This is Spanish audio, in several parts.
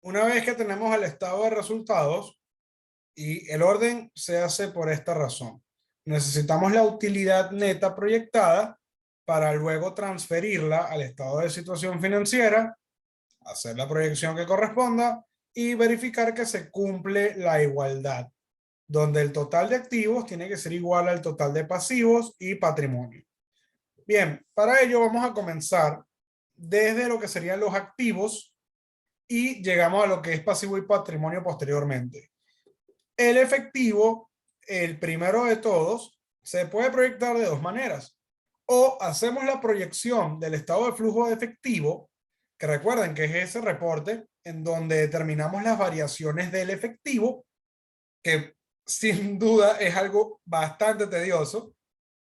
Una vez que tenemos el estado de resultados y el orden se hace por esta razón. Necesitamos la utilidad neta proyectada para luego transferirla al estado de situación financiera, hacer la proyección que corresponda y verificar que se cumple la igualdad, donde el total de activos tiene que ser igual al total de pasivos y patrimonio. Bien, para ello vamos a comenzar desde lo que serían los activos y llegamos a lo que es pasivo y patrimonio posteriormente. El efectivo, el primero de todos, se puede proyectar de dos maneras. O hacemos la proyección del estado de flujo de efectivo, que recuerden que es ese reporte en donde determinamos las variaciones del efectivo, que sin duda es algo bastante tedioso,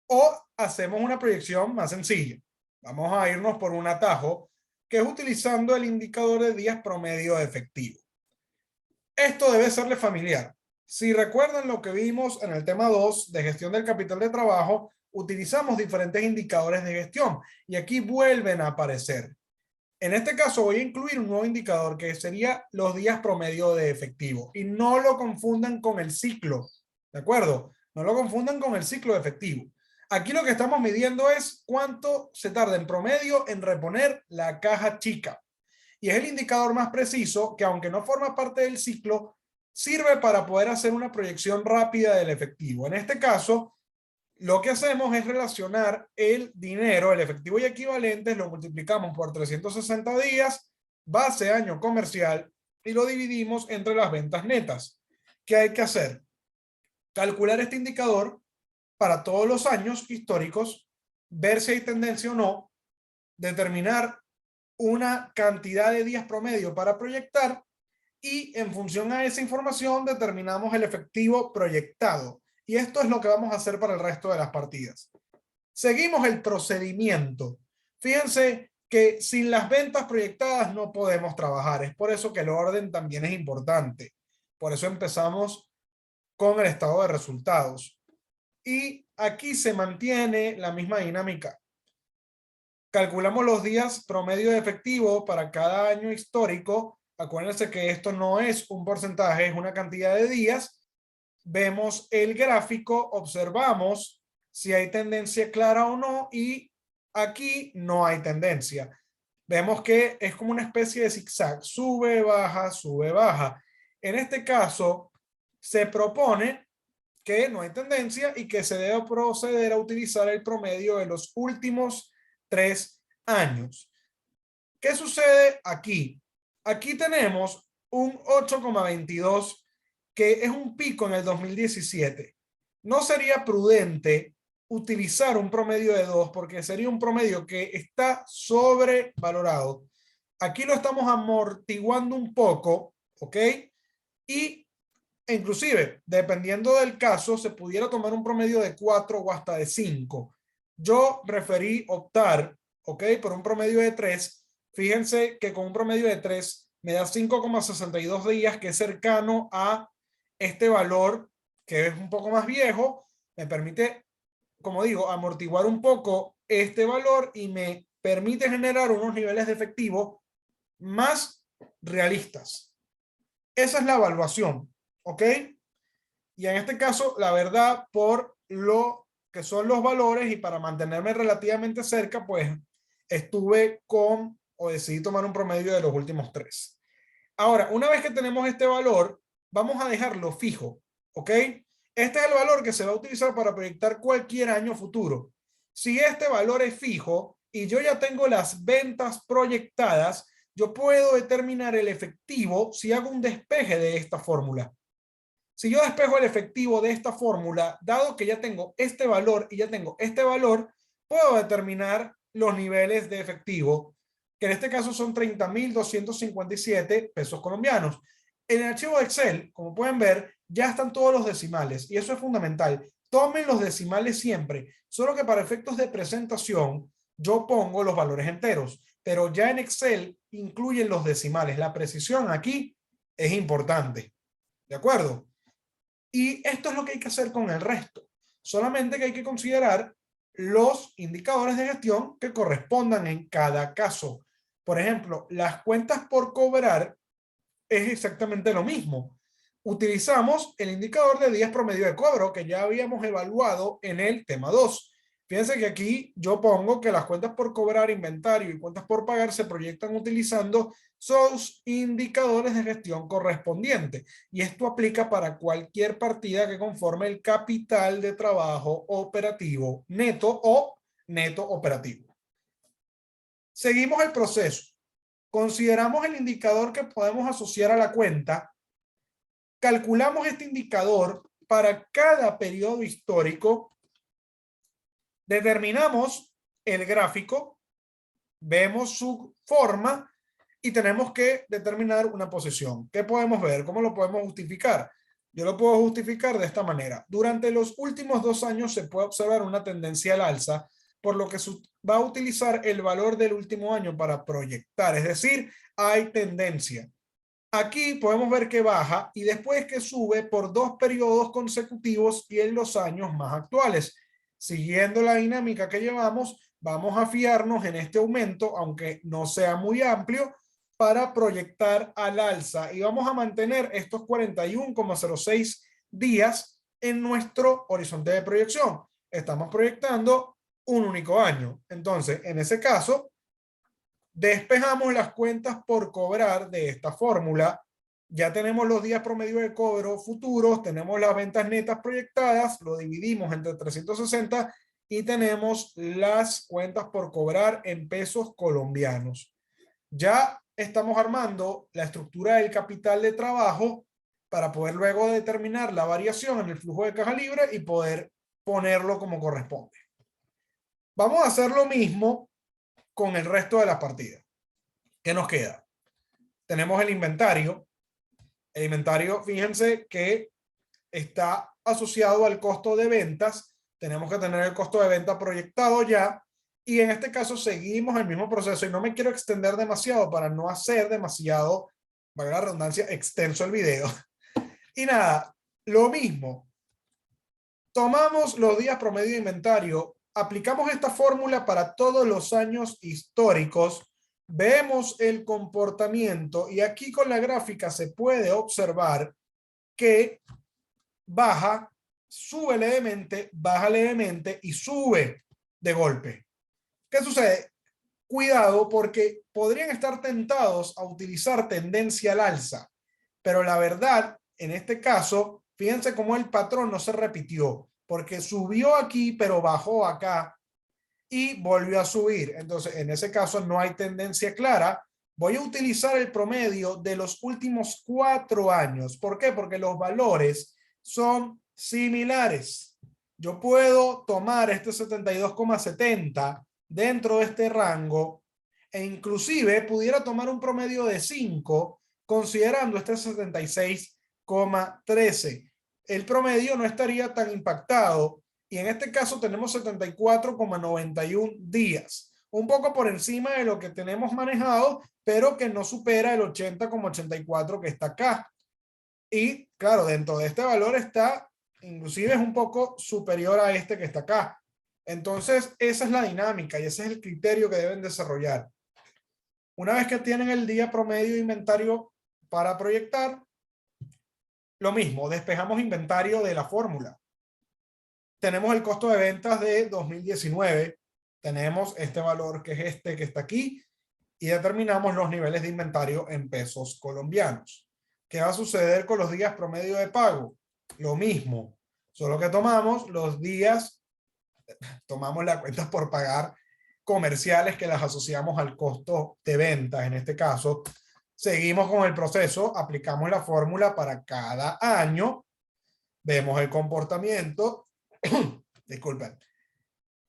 o hacemos una proyección más sencilla. Vamos a irnos por un atajo, que es utilizando el indicador de días promedio de efectivo. Esto debe serle familiar. Si recuerdan lo que vimos en el tema 2 de gestión del capital de trabajo, utilizamos diferentes indicadores de gestión y aquí vuelven a aparecer. En este caso voy a incluir un nuevo indicador que sería los días promedio de efectivo y no lo confundan con el ciclo, ¿de acuerdo? No lo confundan con el ciclo de efectivo. Aquí lo que estamos midiendo es cuánto se tarda en promedio en reponer la caja chica. Y es el indicador más preciso que, aunque no forma parte del ciclo, sirve para poder hacer una proyección rápida del efectivo. En este caso, lo que hacemos es relacionar el dinero, el efectivo y equivalentes, lo multiplicamos por 360 días, base año comercial, y lo dividimos entre las ventas netas. ¿Qué hay que hacer? Calcular este indicador para todos los años históricos, ver si hay tendencia o no, determinar una cantidad de días promedio para proyectar y en función a esa información determinamos el efectivo proyectado. Y esto es lo que vamos a hacer para el resto de las partidas. Seguimos el procedimiento. Fíjense que sin las ventas proyectadas no podemos trabajar. Es por eso que el orden también es importante. Por eso empezamos con el estado de resultados. Y aquí se mantiene la misma dinámica. Calculamos los días promedio de efectivo para cada año histórico. Acuérdense que esto no es un porcentaje, es una cantidad de días. Vemos el gráfico, observamos si hay tendencia clara o no y aquí no hay tendencia. Vemos que es como una especie de zigzag, sube, baja, sube, baja. En este caso, se propone que no hay tendencia y que se debe proceder a utilizar el promedio de los últimos 3 años. ¿Qué sucede aquí? Aquí tenemos un 8,22 que es un pico en el 2017. No sería prudente utilizar un promedio de 2 porque sería un promedio que está sobrevalorado. Aquí lo estamos amortiguando un poco, ¿ok? Y inclusive, dependiendo del caso, se pudiera tomar un promedio de 4 o hasta de 5. Yo preferí optar, ¿ok?, por un promedio de 3. Fíjense que con un promedio de 3 me da 5,62 días, que es cercano a este valor, que es un poco más viejo. Me permite, como digo, amortiguar un poco este valor y me permite generar unos niveles de efectivo más realistas. Esa es la evaluación, ¿ok? Y en este caso, la verdad, por lo que son los valores y para mantenerme relativamente cerca, pues estuve con o decidí tomar un promedio de los últimos 3. Ahora, una vez que tenemos este valor, vamos a dejarlo fijo, ¿ok? Este es el valor que se va a utilizar para proyectar cualquier año futuro. Si este valor es fijo y yo ya tengo las ventas proyectadas, yo puedo determinar el efectivo si hago un despeje de esta fórmula. Si yo despejo el efectivo de esta fórmula, dado que ya tengo este valor y ya tengo este valor, puedo determinar los niveles de efectivo, que en este caso son 30.257 pesos colombianos. En el archivo de Excel, como pueden ver, ya están todos los decimales y eso es fundamental. Tomen los decimales siempre, solo que para efectos de presentación yo pongo los valores enteros, pero ya en Excel incluyen los decimales. La precisión aquí es importante. ¿De acuerdo? Y esto es lo que hay que hacer con el resto. Solamente que hay que considerar los indicadores de gestión que correspondan en cada caso. Por ejemplo, las cuentas por cobrar es exactamente lo mismo. Utilizamos el indicador de días promedio de cobro que ya habíamos evaluado en el tema 2. Fíjense que aquí yo pongo que las cuentas por cobrar, inventario y cuentas por pagar se proyectan utilizando sus indicadores de gestión correspondientes. Y esto aplica para cualquier partida que conforme el capital de trabajo operativo neto o neto operativo. Seguimos el proceso. Consideramos el indicador que podemos asociar a la cuenta. Calculamos este indicador para cada periodo histórico. Determinamos el gráfico, vemos su forma y tenemos que determinar una posición. ¿Qué podemos ver? ¿Cómo lo podemos justificar? Yo lo puedo justificar de esta manera. Durante los últimos 2 años se puede observar una tendencia al alza, por lo que va a utilizar el valor del último año para proyectar. Es decir, hay tendencia. Aquí podemos ver que baja y después que sube por 2 periodos consecutivos y en los años más actuales. Siguiendo la dinámica que llevamos, vamos a fiarnos en este aumento, aunque no sea muy amplio, para proyectar al alza. Y vamos a mantener estos 41,06 días en nuestro horizonte de proyección. Estamos proyectando un único año. Entonces, en ese caso, despejamos las cuentas por cobrar de esta fórmula. Ya tenemos los días promedio de cobro futuros, tenemos las ventas netas proyectadas, lo dividimos entre 360 y tenemos las cuentas por cobrar en pesos colombianos. Ya estamos armando la estructura del capital de trabajo para poder luego determinar la variación en el flujo de caja libre y poder ponerlo como corresponde. Vamos a hacer lo mismo con el resto de las partidas. ¿Qué nos queda? Tenemos el inventario. El inventario, fíjense que está asociado al costo de ventas. Tenemos que tener el costo de venta proyectado ya. Y en este caso seguimos el mismo proceso. Y no me quiero extender demasiado para no hacer demasiado, valga la redundancia, extenso el video. Y nada, lo mismo. Tomamos los días promedio de inventario. Aplicamos esta fórmula para todos los años históricos. Vemos el comportamiento y aquí con la gráfica se puede observar que baja, sube levemente, baja levemente y sube de golpe. ¿Qué sucede? Cuidado porque podrían estar tentados a utilizar tendencia al alza, pero la verdad, en este caso, fíjense cómo el patrón no se repitió, porque subió aquí, pero bajó acá y volvió a subir. Entonces, en ese caso no hay tendencia clara. Voy a utilizar el promedio de los últimos 4 años. ¿Por qué? Porque los valores son similares. Yo puedo tomar este 72,70 dentro de este rango e inclusive pudiera tomar un promedio de 5 considerando este 76,13. El promedio no estaría tan impactado. Y en este caso tenemos 74,91 días, un poco por encima de lo que tenemos manejado, pero que no supera el 80,84 que está acá. Y claro, dentro de este valor está, inclusive es un poco superior a este que está acá. Entonces, esa es la dinámica y ese es el criterio que deben desarrollar. Una vez que tienen el día promedio de inventario para proyectar, lo mismo, despejamos inventario de la fórmula. Tenemos el costo de ventas de 2019, tenemos este valor que es este que está aquí y determinamos los niveles de inventario en pesos colombianos. ¿Qué va a suceder con los días promedio de pago? Lo mismo, solo que tomamos los días, tomamos las cuentas por pagar comerciales que las asociamos al costo de ventas. En este caso, seguimos con el proceso, aplicamos la fórmula para cada año, vemos el comportamiento. Disculpen.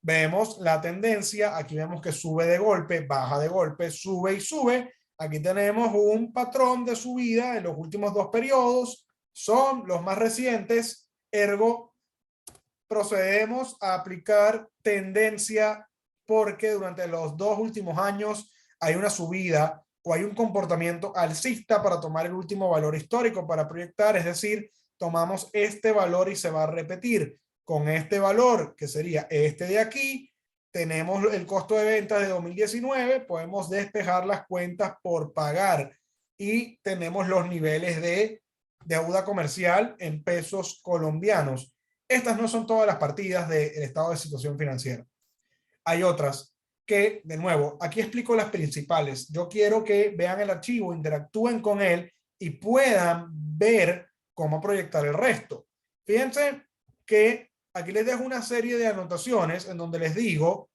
Vemos la tendencia, aquí vemos que sube de golpe, baja de golpe, sube y sube. Aquí tenemos un patrón de subida en los últimos 2 periodos, son los más recientes, ergo procedemos a aplicar tendencia porque durante los 2 últimos años hay una subida o hay un comportamiento alcista para tomar el último valor histórico para proyectar, es decir, tomamos este valor y se va a repetir. Con este valor, que sería este de aquí, tenemos el costo de ventas de 2019, podemos despejar las cuentas por pagar. y tenemos los niveles de deuda comercial en pesos colombianos. Estas no son todas las partidas del estado de situación financiera. Hay otras que, de nuevo, aquí explico las principales. Yo quiero que vean el archivo, interactúen con él y puedan ver cómo proyectar el resto. Fíjense que aquí les dejo una serie de anotaciones en donde les digo,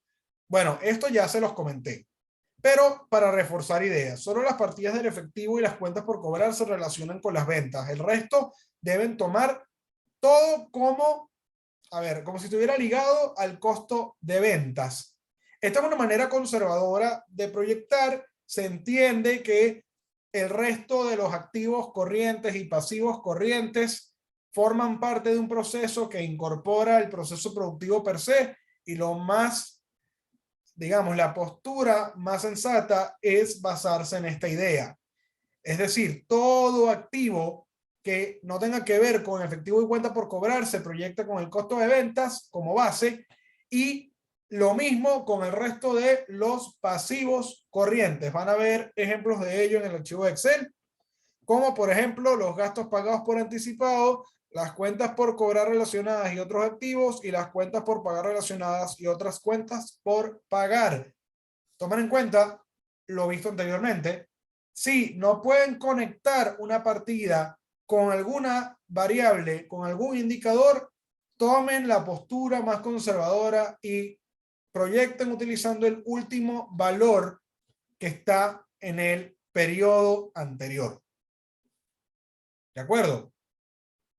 bueno, esto ya se los comenté, pero para reforzar ideas, solo las partidas del efectivo y las cuentas por cobrar se relacionan con las ventas. El resto deben tomar todo como, a ver, como si estuviera ligado al costo de ventas. Esta es una manera conservadora de proyectar. Se entiende que el resto de los activos corrientes y pasivos corrientes forman parte de un proceso que incorpora el proceso productivo per se, y lo más, digamos, la postura más sensata es basarse en esta idea. Es decir, todo activo que no tenga que ver con efectivo y cuenta por cobrar se proyecta con el costo de ventas como base, y lo mismo con el resto de los pasivos corrientes. Van a ver ejemplos de ello en el archivo de Excel, como por ejemplo los gastos pagados por anticipado, las cuentas por cobrar relacionadas y otros activos, y las cuentas por pagar relacionadas y otras cuentas por pagar. Tomen en cuenta lo visto anteriormente. Si no pueden conectar una partida con alguna variable, con algún indicador, tomen la postura más conservadora y proyecten utilizando el último valor que está en el periodo anterior. ¿De acuerdo?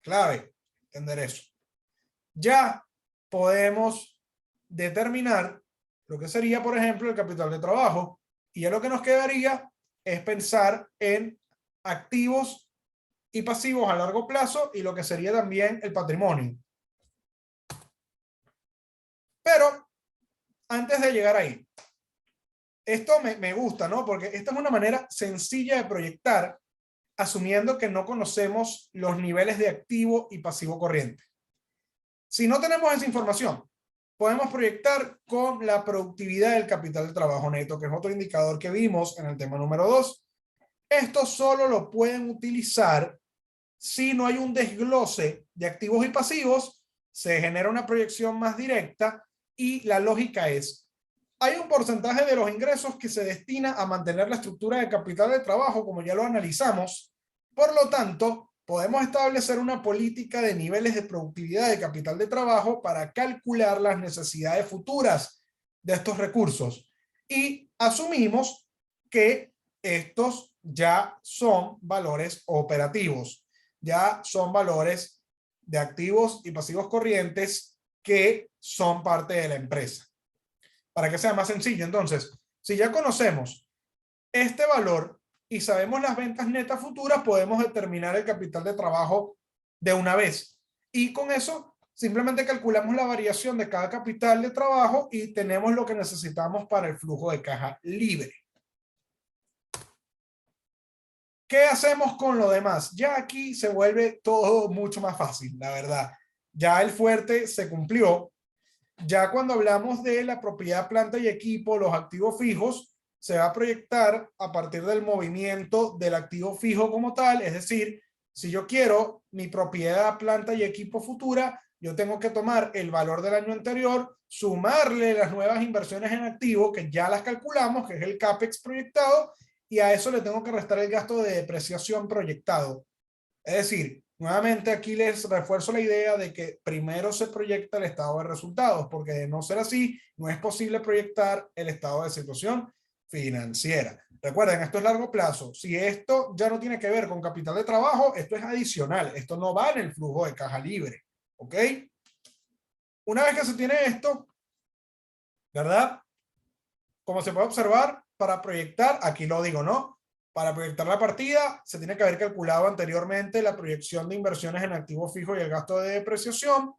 Clave, entender eso. Ya podemos determinar lo que sería, por ejemplo, el capital de trabajo, y ya lo que nos quedaría es pensar en activos y pasivos a largo plazo y lo que sería también el patrimonio. Pero antes de llegar ahí, esto me gusta, ¿no? Porque esta es una manera sencilla de proyectar, asumiendo que no conocemos los niveles de activo y pasivo corriente. Si no tenemos esa información, podemos proyectar con la productividad del capital de trabajo neto, que es otro indicador que vimos en el tema número 2. Esto solo lo pueden utilizar si no hay un desglose de activos y pasivos, se genera una proyección más directa, y la lógica es, hay un porcentaje de los ingresos que se destina a mantener la estructura de capital de trabajo, como ya lo analizamos. Por lo tanto, podemos establecer una política de niveles de productividad de capital de trabajo para calcular las necesidades futuras de estos recursos. Y asumimos que estos ya son valores operativos, ya son valores de activos y pasivos corrientes que son parte de la empresa. Para que sea más sencillo, entonces, si ya conocemos este valor y sabemos las ventas netas futuras, podemos determinar el capital de trabajo de una vez. Y con eso, simplemente calculamos la variación de cada capital de trabajo y tenemos lo que necesitamos para el flujo de caja libre. ¿Qué hacemos con lo demás? Ya aquí se vuelve todo mucho más fácil, la verdad. Ya el fuerte se cumplió. Ya cuando hablamos de la propiedad, planta y equipo, los activos fijos, se va a proyectar a partir del movimiento del activo fijo como tal. Es decir, si yo quiero mi propiedad, planta y equipo futura, yo tengo que tomar el valor del año anterior, sumarle las nuevas inversiones en activo, que ya las calculamos, que es el CAPEX proyectado, y a eso le tengo que restar el gasto de depreciación proyectado. Es decir, nuevamente aquí les refuerzo la idea de que primero se proyecta el estado de resultados, porque de no ser así, no es posible proyectar el estado de situación financiera. Recuerden, esto es largo plazo. Si esto ya no tiene que ver con capital de trabajo, esto es adicional. Esto no va en el flujo de caja libre. ¿Ok? Una vez que se tiene esto, ¿verdad? Como se puede observar, para proyectar, aquí lo digo, ¿no? Para proyectar la partida, se tiene que haber calculado anteriormente la proyección de inversiones en activos fijos y el gasto de depreciación.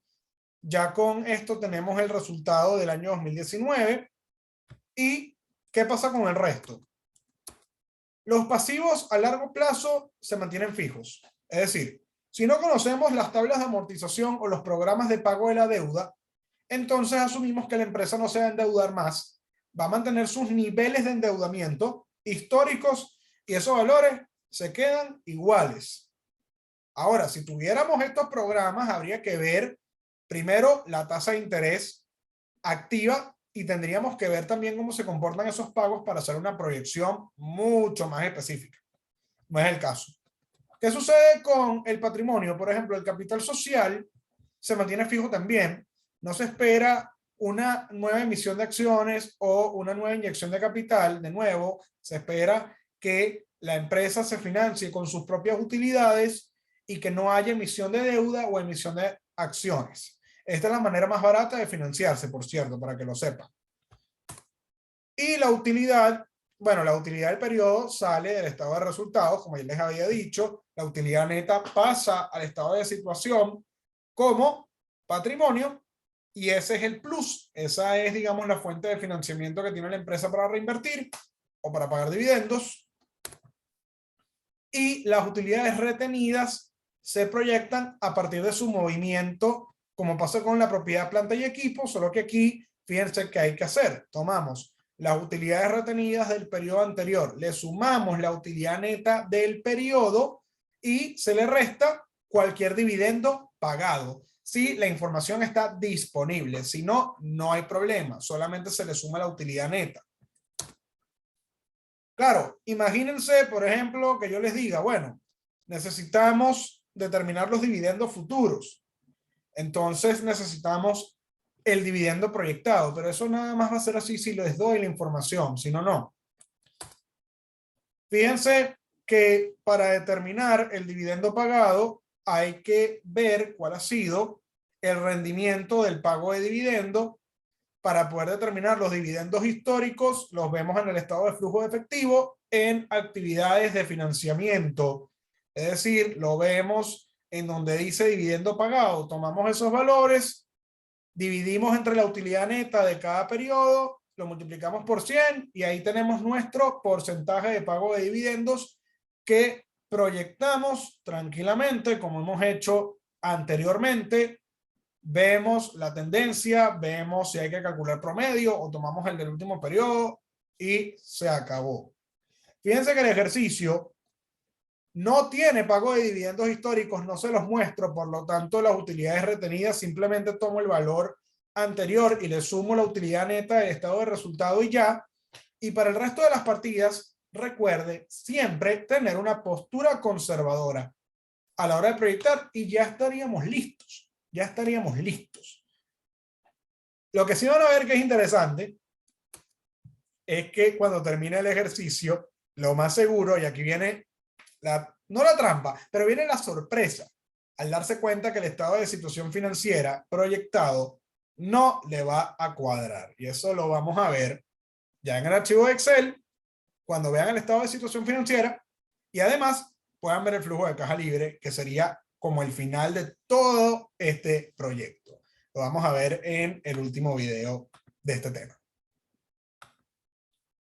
Ya con esto tenemos el resultado del año 2019. ¿Y qué pasa con el resto? Los pasivos a largo plazo se mantienen fijos. Es decir, si no conocemos las tablas de amortización o los programas de pago de la deuda, entonces asumimos que la empresa no se va a endeudar más, va a mantener sus niveles de endeudamiento históricos, y esos valores se quedan iguales. Ahora, si tuviéramos estos programas, habría que ver primero la tasa de interés activa y tendríamos que ver también cómo se comportan esos pagos para hacer una proyección mucho más específica. No es el caso. ¿Qué sucede con el patrimonio? Por ejemplo, el capital social se mantiene fijo también. No se espera una nueva emisión de acciones o una nueva inyección de capital. De nuevo, se espera que la empresa se financie con sus propias utilidades y que no haya emisión de deuda o emisión de acciones. Esta es la manera más barata de financiarse, por cierto, para que lo sepan. Y la utilidad, bueno, la utilidad del periodo sale del estado de resultados, como ya les había dicho. La utilidad neta pasa al estado de situación como patrimonio y ese es el plus. Esa es, digamos, la fuente de financiamiento que tiene la empresa para reinvertir o para pagar dividendos. Y las utilidades retenidas se proyectan a partir de su movimiento, como pasa con la propiedad, planta y equipo, solo que aquí, fíjense qué hay que hacer. Tomamos las utilidades retenidas del periodo anterior, le sumamos la utilidad neta del periodo y se le resta cualquier dividendo pagado. Si la información está disponible, si no, no hay problema, solamente se le suma la utilidad neta. Claro, imagínense, por ejemplo, que yo les diga, bueno, necesitamos determinar los dividendos futuros. Entonces necesitamos el dividendo proyectado, pero eso nada más va a ser así si les doy la información, si no, no. Fíjense que para determinar el dividendo pagado hay que ver cuál ha sido el rendimiento del pago de dividendo. Para poder determinar los dividendos históricos, los vemos en el estado de flujo de efectivo en actividades de financiamiento. Es decir, lo vemos en donde dice dividendo pagado. Tomamos esos valores, dividimos entre la utilidad neta de cada periodo, lo multiplicamos por 100 y ahí tenemos nuestro porcentaje de pago de dividendos que proyectamos tranquilamente, como hemos hecho anteriormente. Vemos la tendencia, vemos si hay que calcular promedio o tomamos el del último periodo y se acabó. Fíjense que el ejercicio no tiene pago de dividendos históricos, no se los muestro, por lo tanto las utilidades retenidas simplemente tomo el valor anterior y le sumo la utilidad neta del estado de resultado y ya. Y para el resto de las partidas, recuerde siempre tener una postura conservadora a la hora de proyectar y ya estaríamos listos. Ya estaríamos listos. Lo que sí van a ver que es interesante es que cuando termine el ejercicio, lo más seguro, y aquí viene no la trampa, pero viene la sorpresa, al darse cuenta que el estado de situación financiera proyectado no le va a cuadrar. Y eso lo vamos a ver ya en el archivo de Excel, cuando vean el estado de situación financiera, y además puedan ver el flujo de caja libre, que sería como el final de todo este proyecto. Lo vamos a ver en el último video de este tema.